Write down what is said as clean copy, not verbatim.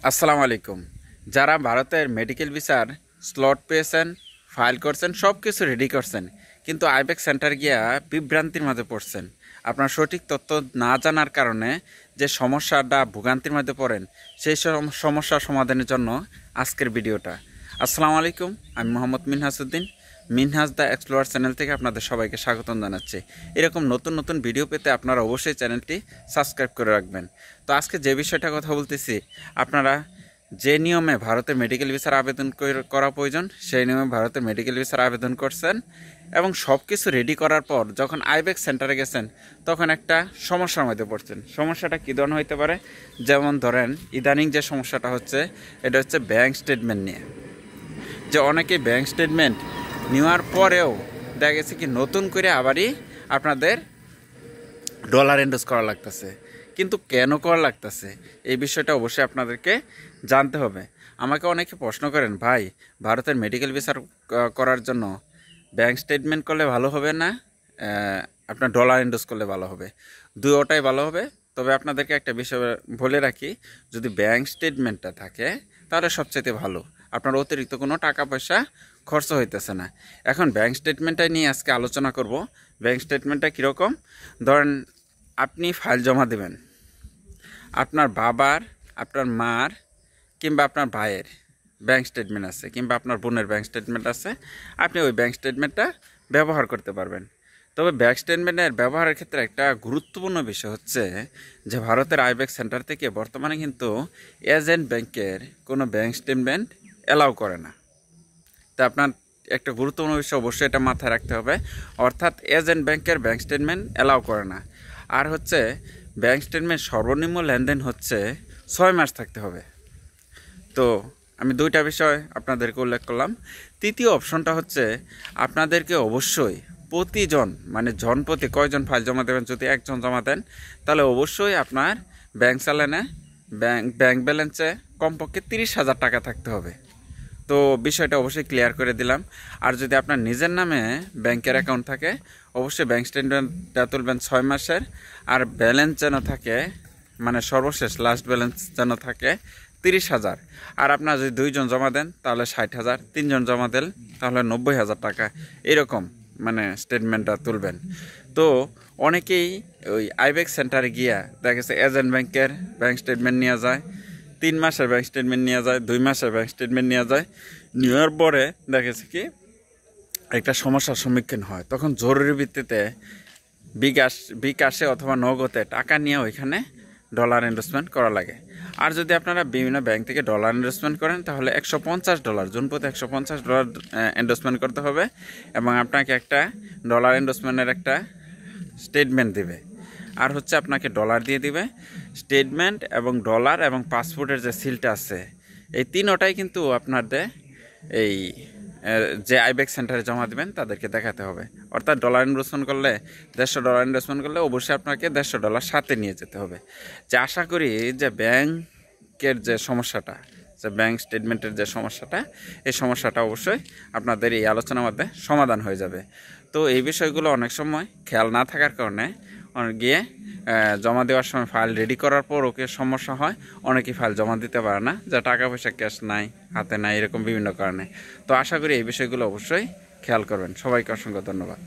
আসসালামু আলাইকুম। যারা ভারতের মেডিকেল ভিসার স্লট পেয়েছেন, ফাইল করছেন, সব কিছু রেডি করছেন, কিন্তু আইবেক সেন্টার গিয়া বিভ্রান্তির মাঝে পড়ছেন। আপনার সঠিক তথ্য না জানার কারণে যে সমস্যাটা ভোগান্তির মধ্যে পড়েন, সেই সমস্যার সমাধানের জন্য আজকের ভিডিওটা। আসসালামু আলাইকুম, আমি Mohammad Minhasuddin, Minhas the explorer channel থেকে আপনাদের সবাইকে স্বাগতম জানাচ্ছি। এরকম নতুন নতুন ভিডিও পেতে আপনারা অবশ্যই চ্যানেলটি সাবস্ক্রাইব করে রাখবেন। তো আজকে যে বিষয়টা কথা বলতেছি, আপনারা যে নিয়মে ভারতের মেডিকেল ভিসার আবেদন করা প্রয়োজন, সেই নিয়মে ভারতের মেডিকেল ভিসার আবেদন করছেন এবং সব কিছু রেডি করার পর যখন আইবেক সেন্টারে গেছেন, তখন একটা সমস্যার মধ্যে পড়ছেন। সমস্যাটা কী ধরনের হইতে পারে? যেমন ধরেন, ইদানিং যে সমস্যাটা হচ্ছে, এটা হচ্ছে ব্যাঙ্ক স্টেটমেন্ট নিয়ে। যে অনেকে ব্যাঙ্ক স্টেটমেন্ট নেওয়ার পরেও দেখা গেছে কি নতুন করে আবারই আপনাদের ডলার এন্ডোজ করা লাগতেছে। কিন্তু কেন করা লাগতেছে, এই বিষয়টা অবশ্যই আপনাদেরকে জানতে হবে। আমাকে অনেকে প্রশ্ন করেন, ভাই ভারতের মেডিকেল ভিসার করার জন্য ব্যাঙ্ক স্টেটমেন্ট করলে ভালো হবে না আপনার ডলার এন্ডোজ করলে ভালো হবে? দুটোটাই ভালো হবে, তবে আপনাদেরকে একটা বিষয় বলে রাখি, যদি ব্যাঙ্ক স্টেটমেন্টটা থাকে তাহলে সবচেয়ে ভালো, আপনার অতিরিক্ত কোনো টাকা পয়সা খরচ হইতেছে না। এখন ব্যাঙ্ক স্টেটমেন্টটা নিয়ে আজকে আলোচনা করব। ব্যাঙ্ক স্টেটমেন্টটা কীরকম? ধরেন আপনি ফাইল জমা দেবেন, আপনার বাবার, আপনার মার কিংবা আপনার ভাইয়ের ব্যাঙ্ক স্টেটমেন্ট আছে, কিংবা আপনার বোনের ব্যাঙ্ক স্টেটমেন্ট আছে, আপনি ওই ব্যাঙ্ক স্টেটমেন্টটা ব্যবহার করতে পারবেন। তবে ব্যাঙ্ক স্টেটমেন্টের ব্যবহারের ক্ষেত্রে একটা গুরুত্বপূর্ণ বিষয় হচ্ছে যে ভারতের আইবেক সেন্টার থেকে বর্তমানে কিন্তু এজেন্ট ব্যাংকের কোনো ব্যাঙ্ক স্টেটমেন্ট অ্যালাউ করে না। তা আপনার একটা গুরুত্বপূর্ণ বিষয় অবশ্যই এটা মাথায় রাখতে হবে, অর্থাৎ এজেন্ট ব্যাংকের ব্যাঙ্ক স্টেটমেন্ট অ্যালাউ করে না। আর হচ্ছে ব্যাঙ্ক স্টেটমেন্ট সর্বনিম্ন লেনদেন হচ্ছে 6 মাস থাকতে হবে। তো আমি দুইটা বিষয় আপনাদেরকে উল্লেখ করলাম। তৃতীয় অপশনটা হচ্ছে আপনাদেরকে অবশ্যই প্রতিজন, মানে জনপ্রতি কয়জন ফাইল জমা দেবেন, যদি একজন জমা দেন তাহলে অবশ্যই আপনার ব্যাঙ্ক চালানে ব্যাঙ্ক ব্যালেন্সে কমপক্ষে 30,000 টাকা থাকতে হবে। তো বিষয়টা অবশ্যই ক্লিয়ার করে দিলাম। আর যদি আপনার নিজের নামে ব্যাংকের অ্যাকাউন্ট থাকে, অবশ্যই ব্যাঙ্ক স্টেটমেন্টটা তুলবেন 6 মাসের। আর ব্যালেন্স যেন থাকে, মানে সর্বশেষ লাস্ট ব্যালেন্স যেন থাকে 30,000। আর আপনার যদি 2জন জমা দেন তাহলে 60,000, 3জন জমা দেন তাহলে 90,000 টাকা, এরকম মানে স্টেটমেন্টটা তুলবেন। তো অনেকেই ওই আইবেক সেন্টারে গিয়া দেখা গেছে এজেন্ট ব্যাংকের ব্যাঙ্ক স্টেটমেন্ট নিয়ে যায়, 3 মাসের ব্যাঙ্ক স্টেটমেন্ট নিয়ে যায়, 2 মাসের ব্যাঙ্ক স্টেটমেন্ট নিয়ে যায়। নেওয়ার পরে দেখা গেছে কি একটা সমস্যার সম্মুখীন হয়, তখন জরুরি ভিত্তিতে বিকাশে অথবা নগদে টাকা নিয়ে ওইখানে ডলার ইনভেস্টমেন্ট করা লাগে। আর যদি আপনারা বিভিন্ন ব্যাংক থেকে ডলার ইনভেস্টমেন্ট করেন তাহলে $150, জুনপতি $150 ইনভেস্টমেন্ট করতে হবে, এবং আপনাকে একটা ডলার ইনভেস্টমেন্টের একটা স্টেটমেন্ট দেবে। আর হচ্ছে আপনাকে ডলার দিয়ে দিবে। স্টেটমেন্ট এবং ডলার এবং পাসপোর্টের যে সিলটা আছে, এই তিনোটাই কিন্তু আপনাদের এই যে আইবেক সেন্টারে জমা দেবেন তাদেরকে দেখাতে হবে। অর্থাৎ ডলার ইনভেস্টমেন্ট করলে, $150 ইনভেস্টমেন্ট করলে অবশ্যই আপনাকে $150 সাথে নিয়ে যেতে হবে। যে আশা করি যে ব্যাংকের যে সমস্যাটা, যে ব্যাংক স্টেটমেন্টের যে সমস্যাটা, এই সমস্যাটা অবশ্যই আপনাদের এই আলোচনার মধ্যে সমাধান হয়ে যাবে। তো এই বিষয়গুলো অনেক সময় খেয়াল না থাকার কারণে গিয়ে জমা দেওয়ার সময় ফাইল রেডি করার পর ওকে সমস্যা হয়, অনেকেই ফাইল জমা দিতে পারে না, যা টাকা পয়সা ক্যাশ নাই, হাতে নাই, এরকম বিভিন্ন কারণে। তো আশা করি এই বিষয়গুলো অবশ্যই খেয়াল করবেন। সবাইকে অসংখ্য ধন্যবাদ।